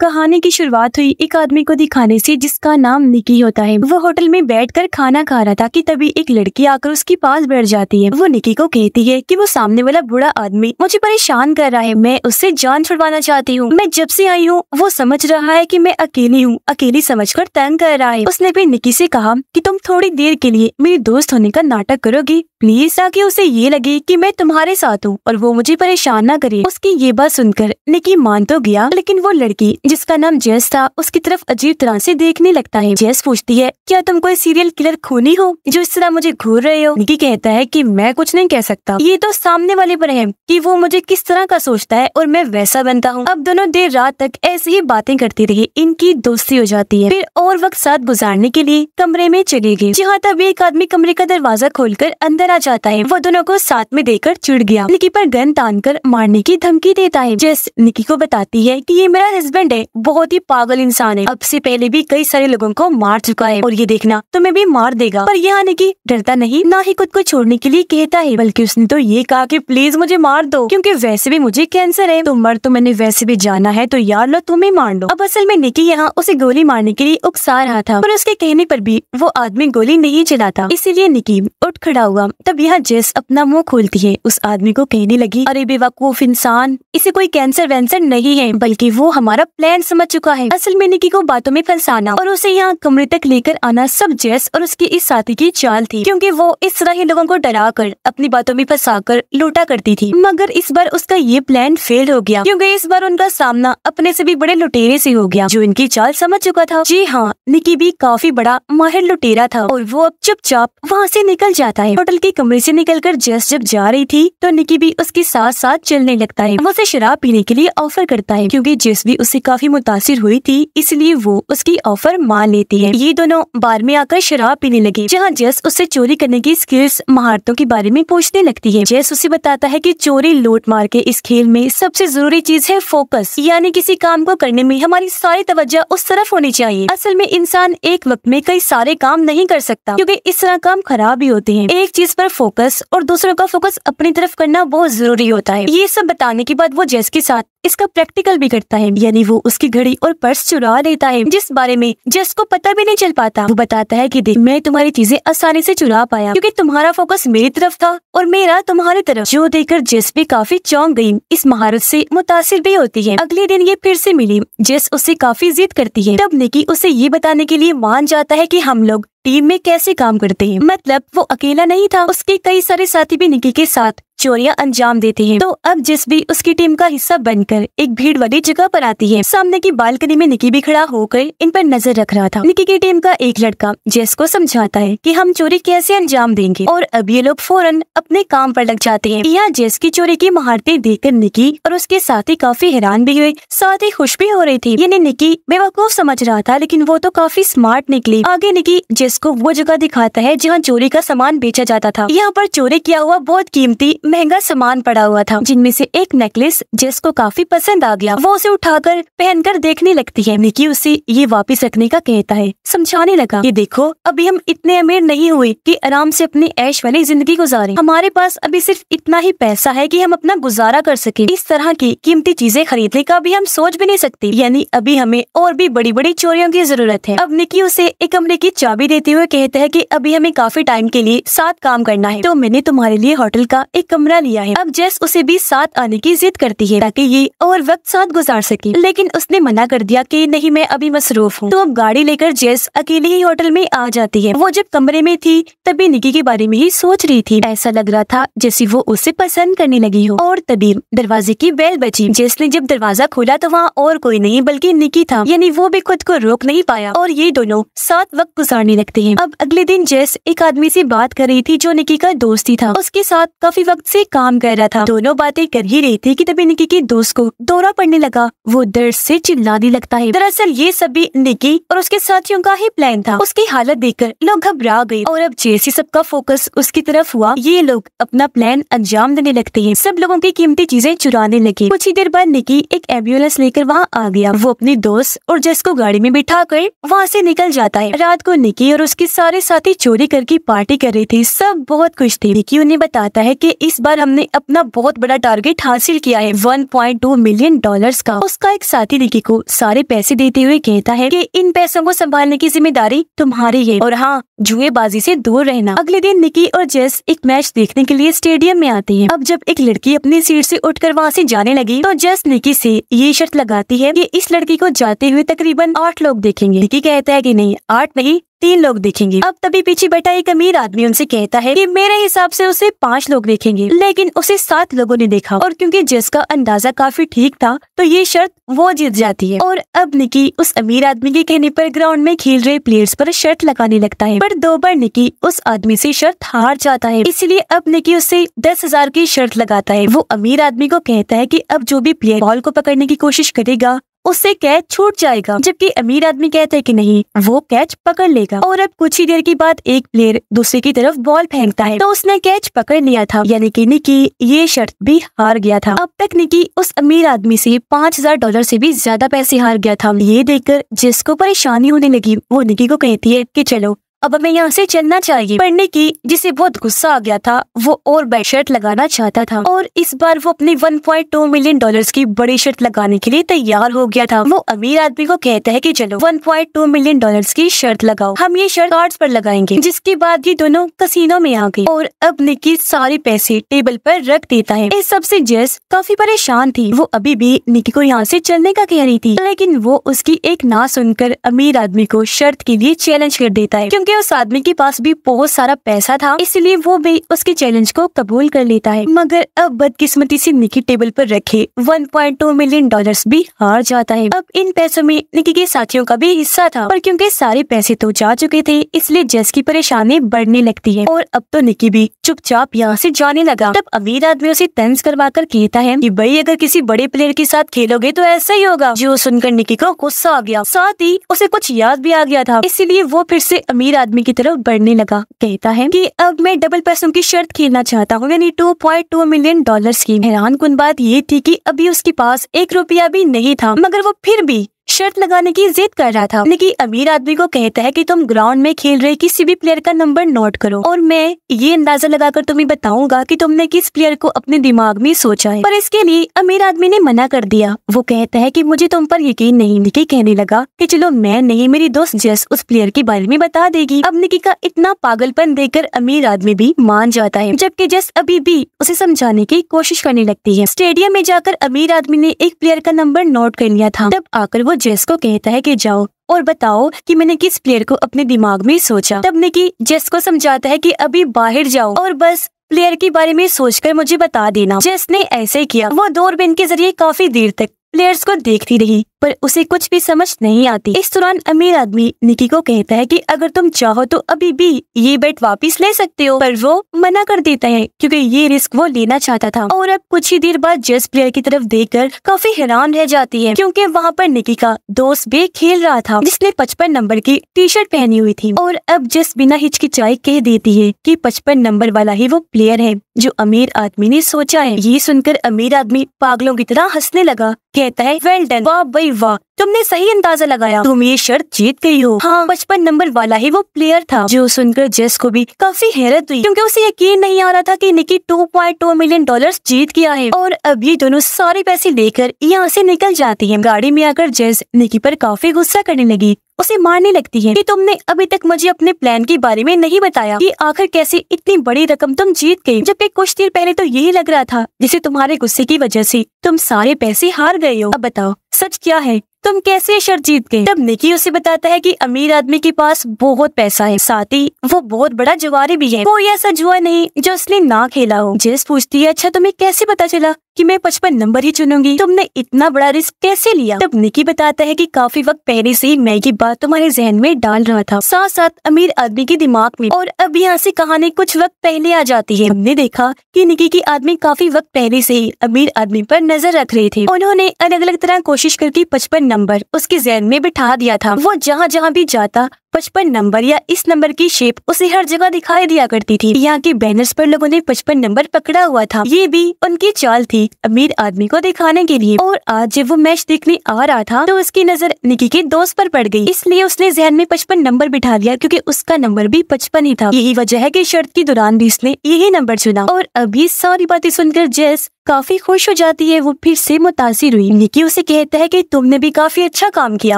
कहानी की शुरुआत हुई एक आदमी को दिखाने से जिसका नाम निकी होता है। वो होटल में बैठकर खाना खा रहा था कि तभी एक लड़की आकर उसके पास बैठ जाती है। वो निकी को कहती है कि वो सामने वाला बूढ़ा आदमी मुझे परेशान कर रहा है, मैं उससे जान छुड़वाना चाहती हूँ। मैं जब से आई हूँ वो समझ रहा है कि मैं अकेली हूँ, अकेली समझकर तंग कर रहा है। उसने फिर निकी से कहा कि तुम थोड़ी देर के लिए मेरी दोस्त होने का नाटक करोगी प्लीज, ताकि उसे ये लगे कि मैं तुम्हारे साथ हूँ और वो मुझे परेशान ना करे। उसकी ये बात सुनकर निकी मान तो गया, लेकिन वो लड़की जिसका नाम जेस था उसकी तरफ अजीब तरह से देखने लगता है। जेस पूछती है क्या तुम कोई सीरियल किलर खूनी हो जो इस तरह मुझे घूर रहे हो? निकी कहता है कि मैं कुछ नहीं कह सकता, ये तो सामने वाले पर है कि वो मुझे किस तरह का सोचता है और मैं वैसा बनता हूँ। अब दोनों देर रात तक ऐसी ही बातें करती रही, इनकी दोस्ती हो जाती है। फिर और वक्त साथ गुजारने के लिए कमरे में चले गए, जहाँ तभी एक आदमी कमरे का दरवाजा खोलकर अंदर आ जाता है। वो दोनों को साथ में देखकर चिढ़ गया, निकी पर गन तानकर मारने की धमकी देता है। जेस निकी को बताती है कि ये मेरा हस्बैंड है, बहुत ही पागल इंसान है, अब से पहले भी कई सारे लोगों को मार चुका है और ये देखना तुम्हें भी मार देगा। पर यहाँ निकी डरता नहीं, ना ही खुद को छोड़ने के लिए कहता है, बल्कि उसने तो ये कहा कि प्लीज मुझे मार दो, क्योंकि वैसे भी मुझे कैंसर है, तो मर तो मैंने वैसे भी जाना है, तो यार लो तुम्हें मार लो। अब असल में निकी यहाँ उसे गोली मारने के लिए उकसा रहा था, पर उसके कहने पर भी वो आदमी गोली नहीं चलाता, इसीलिए निकी उठ खड़ा हुआ। तब यहाँ जेस अपना मुंह खोलती है, उस आदमी को कहने लगी, अरे बेवकूफ इंसान, इसे कोई कैंसर वैंसर नहीं है, बल्कि वो हमारा प्लान समझ चुका है। असल में निकी को बातों में फंसाना और उसे यहाँ कमरे तक लेकर आना सब जेस और उसके इस साथी की चाल थी, क्योंकि वो इस तरह ही लोगों को डरा कर अपनी बातों में फंसाकर लूटा करती थी। मगर इस बार उसका ये प्लान फेल हो गया, क्योंकि इस बार उनका सामना अपने से भी बड़े लुटेरे से हो गया, जो इनकी चाल समझ चुका था। जी हाँ, निकी भी काफी बड़ा माहिर लुटेरा था और वो अब चुपचाप वहाँ से निकल जाता है। होटल के कमरे से निकलकर जेस जब जा रही थी तो निकी भी उसके साथ साथ चलने लगता है। वो उसे शराब पीने के लिए ऑफर करता है, क्योंकि जेस भी उससे काफी मुतासिर हुई थी, इसलिए वो उसकी ऑफर मान लेती है। ये दोनों बार में आकर शराब पीने लगे, जहाँ जेस उससे चोरी करने की स्किल्स महारतों के बारे में पूछने लगती है। जेस उसे बताता है कि चोरी लूट मार के इस खेल में सबसे जरूरी चीज है फोकस, यानी किसी काम को करने में हमारी सारी तवज्जो उस तरफ होनी चाहिए। असल में इंसान एक वक्त में कई सारे काम नहीं कर सकता, क्योंकि इस तरह काम खराब भी होते हैं। एक चीज पर फोकस और दूसरों का फोकस अपनी तरफ करना बहुत जरूरी होता है। ये सब बताने के बाद वो जेस के साथ इसका प्रैक्टिकल भी करता है, यानी वो उसकी घड़ी और पर्स चुरा लेता है, जिस बारे में जेस को पता भी नहीं चल पाता। वो बताता है कि देख, मैं तुम्हारी चीजें आसानी से चुरा पाया, क्योंकि तुम्हारा फोकस मेरी तरफ था और मेरा तुम्हारी तरफ, जो देखकर जेस भी काफी चौंक गई, इस महारत से मुतासिर भी होती है। अगले दिन ये फिर से मिली, जेस उससे काफी जिद करती है। तब निकी उसे ये बताने के लिए मान जाता है कि हम लोग टीम में कैसे काम करते हैं, मतलब वो अकेला नहीं था, उसके कई सारे साथी भी निकी के साथ चोरियां अंजाम देते हैं। तो अब जिस भी उसकी टीम का हिस्सा बनकर एक भीड़ वाली जगह पर आती है। सामने की बालकनी में निकी भी खड़ा होकर इन पर नजर रख रहा था। निकी की टीम का एक लड़का जेस को समझाता है कि हम चोरी कैसे अंजाम देंगे, और अब ये लोग फौरन अपने काम पर लग जाते हैं। यहाँ जेस की चोरी की महारतें देखकर निकी और उसके साथी काफी हैरान भी हुए, साथ ही खुश भी हो रही थी। यानी निकी बेवकूफ समझ रहा था, लेकिन वो तो काफी स्मार्ट निकली। आगे निकी जेस को वो जगह दिखाता है जहाँ चोरी का सामान बेचा जाता था। यहाँ पर चोरी किया हुआ बहुत कीमती महंगा सामान पड़ा हुआ था, जिनमें से एक नेकलेस जेस को काफी पसंद आ गया। वो उसे उठाकर पहनकर देखने लगती है। निकी उसे ये वापस रखने का कहता है, समझाने लगा कि देखो, अभी हम इतने अमीर नहीं हुए कि आराम से अपनी ऐश वाली जिंदगी गुजारें। हमारे पास अभी सिर्फ इतना ही पैसा है कि हम अपना गुजारा कर सके। इस तरह की कीमती चीजें खरीदने का भी हम सोच भी नहीं सकते, यानी अभी हमें और भी बड़ी बड़ी चोरियों की जरूरत है। अब निकी उसे एक कमरे की चाबी देते हुए कहता है कि अभी हमें काफी टाइम के लिए साथ काम करना है, तो मैंने तुम्हारे लिए होटल का एक कमरा लिया है। अब जेस उसे भी साथ आने की जिद करती है ताकि ये और वक्त साथ गुजार सके, लेकिन उसने मना कर दिया कि नहीं, मैं अभी मसरूफ हूँ। तो अब गाड़ी लेकर जेस अकेले ही होटल में आ जाती है। वो जब कमरे में थी तभी निकी के बारे में ही सोच रही थी। ऐसा लग रहा था जैसे वो उसे पसंद करने लगी हो। और तभी दरवाजे की बेल बजी। जेस ने जब दरवाजा खोला तो वहाँ और कोई नहीं बल्कि निकी था, यानी वो भी खुद को रोक नहीं पाया और ये दोनों साथ वक्त गुजारने लगते हैं। अब अगले दिन जेस एक आदमी से बात कर रही थी जो निकी का दोस्त ही था, उसके साथ काफी वक्त से काम कर रहा था। दोनों बातें कर ही रही थी कि तभी निकी के दोस्त को दौरा पड़ने लगा। वो दर्द से चिल्लाने लगता है। दरअसल ये सब भी निकी और उसके साथियों का ही प्लान था। उसकी हालत देखकर लोग घबरा गए और अब जैसे सबका फोकस उसकी तरफ हुआ, ये लोग अपना प्लान अंजाम देने लगते हैं। सब लोगों की कीमती चीजें चुराने लगे। कुछ ही देर बाद निकी एक एम्बुलेंस लेकर वहाँ आ गया। वो अपनी दोस्त और जेस को गाड़ी में बिठा कर वहाँ से निकल जाता है। रात को निकी और उसके सारे साथी चोरी करके पार्टी कर रही थी। सब बहुत खुश थे। निकी उन्हें बताता है कि इस बार हमने अपना बहुत बड़ा टारगेट हासिल किया है, $1.2 मिलियन का। उसका एक साथी निकी को सारे पैसे देते हुए कहता है कि इन पैसों को संभालने की जिम्मेदारी तुम्हारी है और हाँ, जुएबाजी से दूर रहना। अगले दिन निकी और जेस एक मैच देखने के लिए स्टेडियम में आते हैं। अब जब एक लड़की अपनी सीट से उठकर वहाँ से जाने लगी तो जेस निकी से ये शर्त लगाती है कि इस लड़की को जाते हुए तकरीबन 8 लोग देखेंगे। निकी कहता है कि नहीं, 8 नहीं 3 लोग देखेंगे। अब तभी पीछे बैठा एक अमीर आदमी उनसे कहता है कि मेरे हिसाब से उसे 5 लोग देखेंगे, लेकिन उसे 7 लोगों ने देखा। और क्योंकि जेस का अंदाजा काफी ठीक था तो ये शर्त वो जीत जाती है। और अब निकी उस अमीर आदमी के कहने पर ग्राउंड में खेल रहे प्लेयर्स पर शर्त लगाने लगता है, पर 2 बार निकी उस आदमी से शर्त हार जाता है। इसलिए अब निकी उससे 10,000 की शर्त लगाता है। वो अमीर आदमी को कहता है कि अब जो भी प्लेयर बॉल को पकड़ने की कोशिश करेगा उससे कैच छूट जाएगा, जबकि अमीर आदमी कहता है कि नहीं, वो कैच पकड़ लेगा। और अब कुछ ही देर के बाद एक प्लेयर दूसरे की तरफ बॉल फेंकता है तो उसने कैच पकड़ लिया था, यानी कि निकी ये शर्त भी हार गया था। अब तक निकी उस अमीर आदमी से $5,000 से भी ज्यादा पैसे हार गया था। ये देखकर जिसको परेशानी होने लगी वो निकी को कहती है कि चलो अब हमें यहाँ से चलना चाहिए। पर निकी, जिसे बहुत गुस्सा आ गया था, वो और बड़ी शर्त लगाना चाहता था और इस बार वो अपने $1.2 मिलियन की बड़ी शर्त लगाने के लिए तैयार हो गया था। वो अमीर आदमी को कहता है कि चलो $1.2 मिलियन की शर्त लगाओ, हम ये शर्त कार्ड्स पर लगाएंगे। जिसके बाद ये दोनों कसीनो में आ गए और अब निकी सारे पैसे टेबल पर रख देता है। इस सबसे जेस काफी परेशान थी। वो अभी भी निकी को यहाँ से चलने का कह रही थी, लेकिन वो उसकी एक ना सुनकर अमीर आदमी को शर्त के लिए चैलेंज कर देता है। क्योंकि उस आदमी के पास भी बहुत सारा पैसा था, इसलिए वो भी उसके चैलेंज को कबूल कर लेता है। मगर अब बदकिस्मती से निकी टेबल पर रखे $1.2 मिलियन भी हार जाता है। अब इन पैसों में निकी के साथियों का भी हिस्सा था, पर क्योंकि सारे पैसे तो जा चुके थे इसलिए जेस की परेशानी बढ़ने लगती है और अब तो निकी भी चुपचाप यहाँ से जाने लगा। तब अमीर आदमी उसे तंज करवा कर कहता है कि भाई, अगर किसी बड़े प्लेयर के साथ खेलोगे तो ऐसा ही होगा। जो सुनकर निकी को गुस्सा आ गया, साथ ही उसे कुछ याद भी आ गया था, इसीलिए वो फिर से अमीर आदमी की तरफ बढ़ने लगा। कहता है कि अब मैं डबल पैसों की शर्त खेलना चाहता हूँ, यानी $2.2 मिलियन की। हैरान कुन बात ये थी कि अभी उसके पास 1 रुपया भी नहीं था, मगर वो फिर भी शर्त लगाने की जिद कर रहा था। निकी अमीर आदमी को कहता है कि तुम ग्राउंड में खेल रहे किसी भी प्लेयर का नंबर नोट करो और मैं ये अंदाजा लगाकर तुम्हें बताऊंगा कि तुमने किस प्लेयर को अपने दिमाग में सोचा है। पर इसके लिए अमीर आदमी ने मना कर दिया। वो कहता है कि मुझे तुम पर यकीन नहीं। निकी कहने लगा कि चलो मैं नहीं, मेरी दोस्त जेस उस प्लेयर के बारे में बता देगी। अब निकी का इतना पागलपन देखकर अमीर आदमी भी मान जाता है, जबकि जेस अभी भी उसे समझाने की कोशिश करने लगती है। स्टेडियम में जाकर अमीर आदमी ने एक प्लेयर का नंबर नोट कर लिया था। तब आकर वो जेस को कहता है कि जाओ और बताओ कि मैंने किस प्लेयर को अपने दिमाग में सोचा। तब निकी जेस को समझाता है कि अभी बाहर जाओ और बस प्लेयर के बारे में सोचकर मुझे बता देना। जेस ने ऐसे किया। वो दूरबीन के जरिए काफी देर तक प्लेयर्स को देखती रही, पर उसे कुछ भी समझ नहीं आती। इस दौरान अमीर आदमी निकी को कहता है कि अगर तुम चाहो तो अभी भी ये बेट वापस ले सकते हो, पर वो मना कर देता है क्योंकि ये रिस्क वो लेना चाहता था। और अब कुछ ही देर बाद जेस प्लेयर की तरफ देखकर काफी हैरान रह जाती है, क्योंकि वहाँ पर निकी का दोस्त भी खेल रहा था जिसने 55 नंबर की टी-शर्ट पहनी हुई थी। और अब जेस बिना हिचकिचाई कह देती है कि 55 नंबर वाला ही वो प्लेयर है जो अमीर आदमी ने सोचा है। ये सुनकर अमीर आदमी पागलों की तरह हंसने लगा। कहता है, वेल डन, वाह भाई वाह, तुमने सही अंदाजा लगाया, तुम ये शर्त जीत गई हो। हाँ, 55 नंबर वाला ही वो प्लेयर था। जो सुनकर जेस को भी काफी हैरत हुई, क्योंकि उसे यकीन नहीं आ रहा था कि निकी $2.2 मिलियन जीत गया है। और अब ये दोनों सारे पैसे लेकर यहाँ से निकल जाती हैं। गाड़ी में आकर जेस निकी पर काफी गुस्सा करने लगी, उसे मारने लगती है कि तुमने अभी तक मुझे अपने प्लान के बारे में नहीं बताया कि आखिर कैसे इतनी बड़ी रकम तुम जीत गई, जबकि कुछ देर पहले तो यही लग रहा था जिसे तुम्हारे गुस्से की वजह से तुम सारे पैसे हार गए हो। अब बताओ सच क्या है, तुम कैसे शर्त जीत गए। तब निकी उसे बताता है कि अमीर आदमी के पास बहुत पैसा है, साथ ही वो बहुत बड़ा जुआरी भी है, कोई ऐसा जुआ नहीं जो उसने ना खेला हो। जेस पूछती है, अच्छा तुम्हें कैसे पता चला कि मैं 55 नंबर ही चुनूंगी, तुमने इतना बड़ा रिस्क कैसे लिया। तब निकी बताता है कि काफी वक्त पहले से मैं ये बात तुम्हारे जहन में डाल रहा था, साथ साथ अमीर आदमी के दिमाग में। और अब यहाँ से कहानी कुछ वक्त पहले आ जाती है। हमने देखा कि निकी के आदमी काफी वक्त पहले से ही अमीर आदमी पर नजर रख रहे थे। उन्होंने अलग अलग तरह कोशिश करके 55 नंबर उसके जहन में बिठा दिया था। वो जहाँ जहाँ भी जाता 55 नंबर या इस नंबर की शेप उसे हर जगह दिखाई दिया करती थी। यहाँ के बैनर्स पर लोगों ने 55 नंबर पकड़ा हुआ था। ये भी उनकी चाल थी अमीर आदमी को दिखाने के लिए। और आज जब वो मैच देखने आ रहा था तो उसकी नजर निकी के दोस्त पर पड़ गई, इसलिए उसने जहन में 55 नंबर बिठा लिया क्योंकि उसका नंबर भी 55 ही था। यही वजह है कि शर्त की दौरान भी उसने यही नंबर चुना। और अभी सारी बातें सुनकर जेस काफी खुश हो जाती है। वो फिर से मुतासिर हुई। निकी उसे कहता है कि तुमने भी काफी अच्छा काम किया,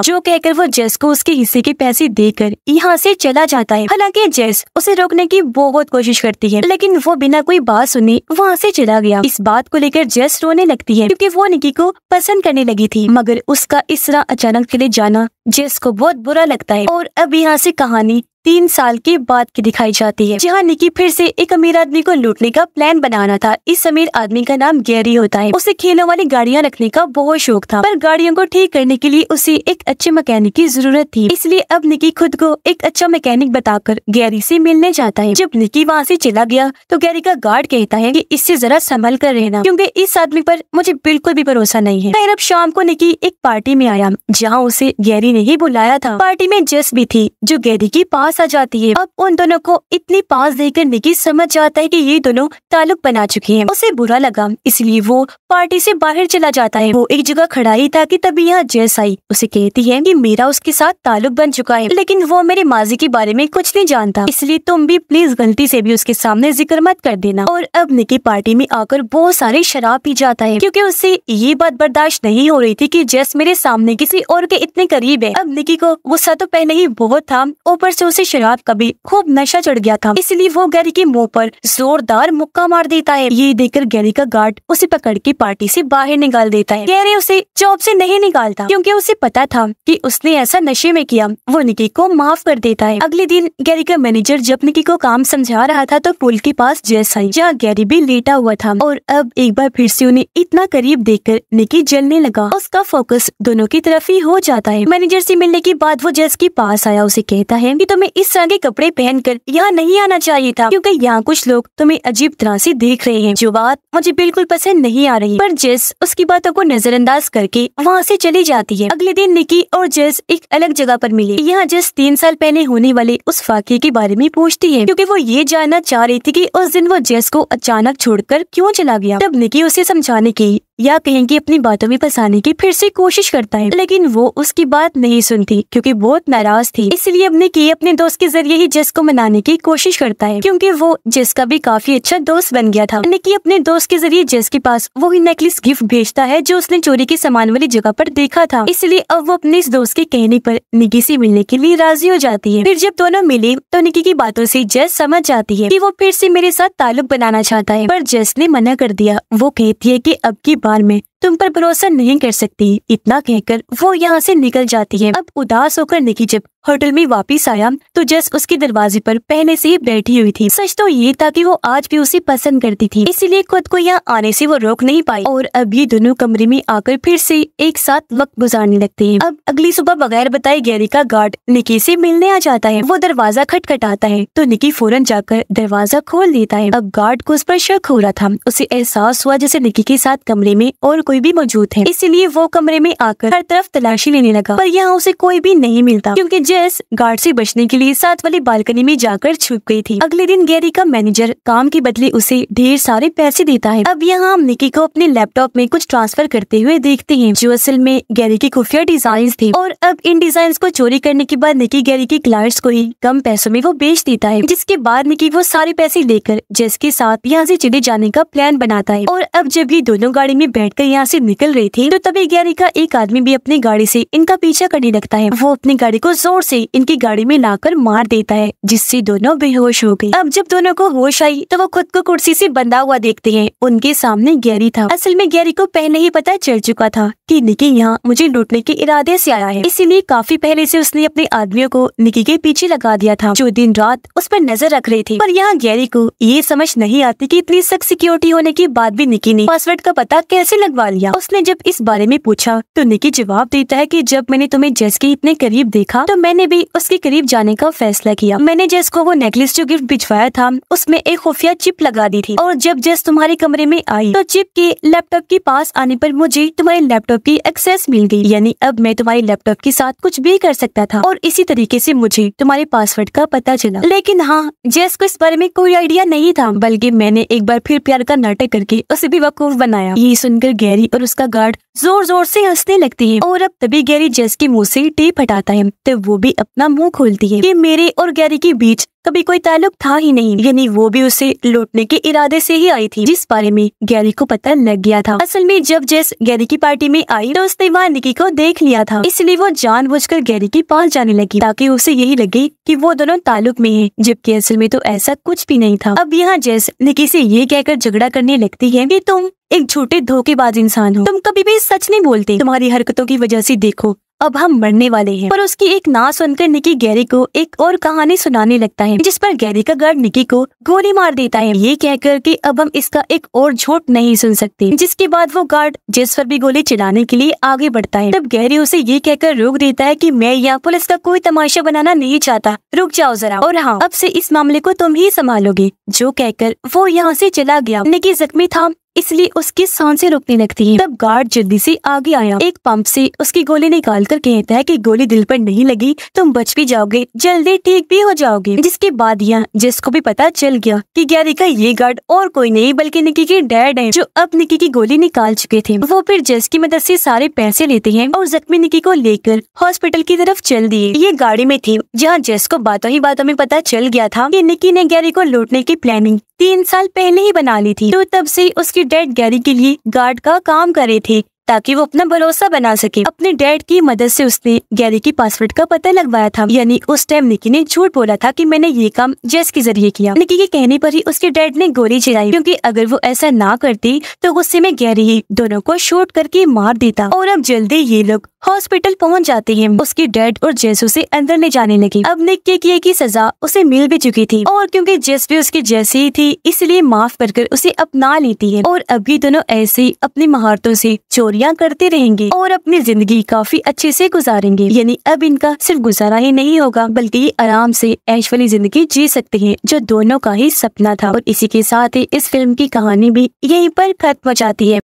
जो कहकर वो जेस को उसके हिस्से के पैसे देकर यहाँ से चला जाता है। हालांकि जेस उसे रोकने की बहुत कोशिश करती है, लेकिन वो बिना कोई बात सुने वहाँ से चला गया। इस बात को लेकर जेस रोने लगती है क्योंकि वो निकी को पसंद करने लगी थी, मगर उसका इस तरह अचानक चले जाना जेस को बहुत बुरा लगता है। और अब यहाँ से कहानी 3 साल के बाद की दिखाई जाती है, जहाँ निकी फिर से एक अमीर आदमी को लूटने का प्लान बनाना था। इस अमीर आदमी का नाम गैरी होता है। उसे खेलों वाली गाड़ियाँ रखने का बहुत शौक था, पर गाड़ियों को ठीक करने के लिए उसे एक अच्छे मैकेनिक की जरूरत थी। इसलिए अब निकी खुद को एक अच्छा मैकेनिक बताकर गैरी से मिलने जाता है। जब निकी वहाँ से चला गया तो गैरी का गार्ड कहता है कि इससे जरा संभल कर रहना, क्योंकि इस आदमी पर मुझे बिल्कुल भी भरोसा नहीं है। फिर अब शाम को निकी एक पार्टी में आया जहाँ उसे गैरी ने ही बुलाया था। पार्टी में जेस भी थी जो गैरी के पास आ जाती है। अब उन दोनों को इतनी पास देखकर निकी समझ जाता है कि ये दोनों ताल्लुक बना चुके हैं। उसे बुरा लगा, इसलिए वो पार्टी से बाहर चला जाता है। वो एक जगह खड़ा ही था कि तभी यहाँ जेस आई। उसे कहती है कि मेरा उसके साथ ताल्लुक बन चुका है, लेकिन वो मेरे माजी के बारे में कुछ नहीं जानता, इसलिए तुम भी प्लीज गलती से भी उसके सामने जिक्र मत कर देना। और अब निकी पार्टी में आकर बहुत सारी शराब पी जाता है क्योंकि उसे ये बात बर्दाश्त नहीं हो रही थी कि जेस मेरे सामने किसी और के इतने करीब है। अब निकी को गुस्सा तो पहले ही बहुत था, ऊपर से उसे शराब का भी खूब नशा चढ़ गया था, इसलिए वो गैरी के मुंह पर जोरदार मुक्का मार देता है। ये देखकर गैरी का गार्ड उसे पकड़ के पार्टी से बाहर निकाल देता है। गैरी उसे जॉब से नहीं निकालता क्योंकि उसे पता था कि उसने ऐसा नशे में किया। वो निकी को माफ कर देता है। अगले दिन गैरी का मैनेजर जब निकी को काम समझा रहा था तो पुल के पास जेस आई, जहाँ गैरी भी लेटा हुआ था। और अब एक बार फिर से उन्हें इतना करीब देखकर निकी जलने लगा। उसका फोकस दोनों की तरफ ही हो जाता है। मैनेजर से मिलने के बाद वो जेस के पास आया। उसे कहता है कि तुम्हें इस तरह के कपड़े पहनकर यहाँ नहीं आना चाहिए था, क्योंकि यहाँ कुछ लोग तुम्हें अजीब तरह से देख रहे हैं, जो बात मुझे बिल्कुल पसंद नहीं आ रही। पर जेस उसकी बातों को नजरअंदाज करके वहाँ से चली जाती है। अगले दिन निकी और जेस एक अलग जगह पर मिले। यहाँ जेस 3 साल पहले होने वाले उस वाकये के बारे में पूछती है, क्योंकि वो ये जानना चाह रही थी कि उस दिन वो जेस को अचानक छोड़कर क्यों चला गया। तब निकी उसे समझाने की या कहें कि अपनी बातों में फंसाने की फिर से कोशिश करता है, लेकिन वो उसकी बात नहीं सुनती क्योंकि बहुत नाराज थी। इसलिए अब निकी अपने दोस्त के जरिए ही जेस को मनाने की कोशिश करता है, क्योंकि वो जेस का भी काफी अच्छा दोस्त बन गया था। निकी अपने दोस्त के जरिए जेस के पास वही नेकलेस गिफ्ट भेजता है जो उसने चोरी के सामान वाली जगह पर देखा था। इसलिए अब वो अपने इस दोस्त के कहने पर निकी से मिलने के लिए राजी हो जाती है। फिर जब दोनों मिले तो निकी की बातों से जेस समझ जाती है कि वो फिर से मेरे साथ ताल्लुक बनाना चाहता है, पर जेस ने मना कर दिया। वो कहती है कि अब की बार में तुम पर भरोसा नहीं कर सकती। इतना कहकर वो यहाँ से निकल जाती है। अब उदास होकर निकी जब होटल में वापस आया तो जेस उसके दरवाजे पर पहले से ही बैठी हुई थी। सच तो ये था कि वो आज भी उसे पसंद करती थी, इसीलिए खुद को यहाँ आने से वो रोक नहीं पाई। और अब ये दोनों कमरे में आकर फिर से एक साथ वक्त गुजारने लगते हैं। अब अगली सुबह बगैर बताए गैरी का गार्ड निकी से मिलने आ जाता है। वो दरवाजा खटखटाता है तो निकी फौरन जाकर दरवाजा खोल देता है। अब गार्ड को उस पर शक हो रहा था। उसे एहसास हुआ जैसे निकी के साथ कमरे में और कोई भी मौजूद है, इसीलिए वो कमरे में आकर हर तरफ तलाशी लेने लगा, पर यहाँ उसे कोई भी नहीं मिलता क्योंकि जेस गार्ड से बचने के लिए साथ वाली बालकनी में जाकर छुप गई थी। अगले दिन गैरी का मैनेजर काम के बदले उसे ढेर सारे पैसे देता है। अब यहाँ हम निकी को अपने लैपटॉप में कुछ ट्रांसफर करते हुए देखते हैं, जो असल में गैरी की खुफिया डिजाइन थे। और अब इन डिजाइन को चोरी करने के बाद निकी गैरी के क्लाइंट्स को ही कम पैसों में वो बेच देता है, जिसके बाद निकी वो सारे पैसे लेकर जेस के साथ यहाँ से चले जाने का प्लान बनाता है। और अब जब ये दोनों गाड़ी में बैठकर यहाँ से निकल रही थी तो तभी गैरी का एक आदमी भी अपनी गाड़ी से इनका पीछा करने लगता है। वो अपनी गाड़ी को जोर से इनकी गाड़ी में लाकर मार देता है, जिससे दोनों बेहोश हो गए। अब जब दोनों को होश आई तो वो खुद को कुर्सी से बंधा हुआ देखते हैं। उनके सामने गैरी था। असल में गैरी को पहले ही पता चल चुका था कि निकी यहाँ मुझे लूटने के इरादे से आया है, इसीलिए काफी पहले से उसने अपने आदमियों को निकी के पीछे लगा दिया था, जो दिन रात उस पर नजर रख रहे थे। पर यहाँ गैरी को ये समझ नहीं आती कि इतनी सख्त सिक्योरिटी होने के बाद भी निकी ने पासवर्ड का पता कैसे लगवा छुपा लिया। उसने जब इस बारे में पूछा तो निकी जवाब देता है कि जब मैंने तुम्हें जेस के इतने करीब देखा तो मैंने भी उसके करीब जाने का फैसला किया। मैंने जेस को वो नेकलेस जो गिफ्ट भिजवाया था उसमें एक खुफिया चिप लगा दी थी, और जब जेस तुम्हारे कमरे में आई तो चिप के लैपटॉप के पास आने पर मुझे तुम्हारे लैपटॉप की एक्सेस मिल गई, यानी अब मैं तुम्हारे लैपटॉप के साथ कुछ भी कर सकता था, और इसी तरीके से मुझे तुम्हारे पासवर्ड का पता चला। लेकिन हाँ, जेस को इस बारे में कोई आइडिया नहीं था, बल्कि मैंने एक बार फिर प्यार का नाटक करके उसे बेवकूफ बनाया। ये सुनकर गैरी और उसका गार्ड जोर जोर से हंसने लगती है, और अब तभी गैरी जेस के मुंह से टेप हटाता है तो वो भी अपना मुंह खोलती है कि मेरे और गैरी के बीच कभी कोई ताल्लुक था ही नहीं, यानी वो भी उसे लूटने के इरादे से ही आई थी, जिस बारे में गैरी को पता लग गया था। असल में जब जेस गैरी की पार्टी में आई तो उसने वहाँ निकी को देख लिया था, इसलिए वो जानबूझकर गैरी के पास जाने लगी ताकि उसे यही लगे कि वो दोनों ताल्लुक में हैं, जबकि असल में तो ऐसा कुछ भी नहीं था। अब यहाँ जेस निकी से ये कहकर झगड़ा करने लगती है कि तुम एक झूठे धोखेबाज इंसान हो, तुम कभी भी सच नहीं बोलते, तुम्हारी हरकतों की वजह से देखो अब हम मरने वाले हैं। पर उसकी एक ना सुनकर निकी गैरी को एक और कहानी सुनाने लगता है, जिस पर गैरी का गार्ड निकी को गोली मार देता है, ये कहकर कि अब हम इसका एक और झूठ नहीं सुन सकते। जिसके बाद वो गार्ड जेस पर भी गोली चलाने के लिए आगे बढ़ता है। तब गैरी उसे ये कहकर रोक देता है कि मैं यहाँ पुलिस का कोई तमाशा बनाना नहीं चाहता, रुक जाओ जरा, और हाँ, अब से इस मामले को तुम ही संभालोगे। जो कहकर वो यहाँ से चला गया। निकी जख्मी था इसलिए उसकी सांसें रुकने लगती हैं। तब गार्ड जल्दी से आगे आया, एक पंप से उसकी गोली निकाल कर कहता है कि गोली दिल पर नहीं लगी, तुम बच भी जाओगे, जल्दी ठीक भी हो जाओगे। जिसके बाद यहाँ जेस को भी पता चल गया कि गैरी का ये गार्ड और कोई नहीं बल्कि निकी के डैड है, जो अब निकी की गोली निकाल चुके थे। वो फिर जेस की मदद से सारे पैसे लेते हैं और जख्मी निकी को लेकर हॉस्पिटल की तरफ चल दिए। ये गाड़ी में थी जहाँ जेस को बातों ही बातों में पता चल गया था कि निकी ने गैरी को लूटने की प्लानिंग 3 साल पहले ही बना ली थी, तो तब से उसकी डैड गैरी के लिए गार्ड का काम कर रहे थे ताकि वो अपना भरोसा बना सके। अपने डैड की मदद से उसने गैरी की पासवर्ड का पता लगवाया था, यानी उस टाइम निकी ने झूठ बोला था कि मैंने ये काम जेस के जरिए किया। निकी के कहने पर ही उसके डैड ने गोली चलाई, क्योंकि अगर वो ऐसा ना करती तो गुस्से में गैरी ही दोनों को शूट करके मार देता। और अब जल्दी ये लोग हॉस्पिटल पहुंच जाते हैं। उसकी डैड और जेस उसे अंदर ले जाने लगे। अब निक के किए की सजा उसे मिल भी चुकी थी, और क्योंकि जेस भी उसके जैसी ही थी इसलिए माफ कर उसे अपना लेती है। और अभी दोनों ऐसे ही अपनी महारतों से चोरियां करते रहेंगे और अपनी जिंदगी काफी अच्छे से गुजारेंगे। यानी अब इनका सिर्फ गुजारा ही नहीं होगा बल्कि ये आराम से ऐश वाली जिंदगी जी सकते हैं, जो दोनों का ही सपना था। और इसी के साथ ही इस फिल्म की कहानी भी यहीं पर खत्म हो जाती है।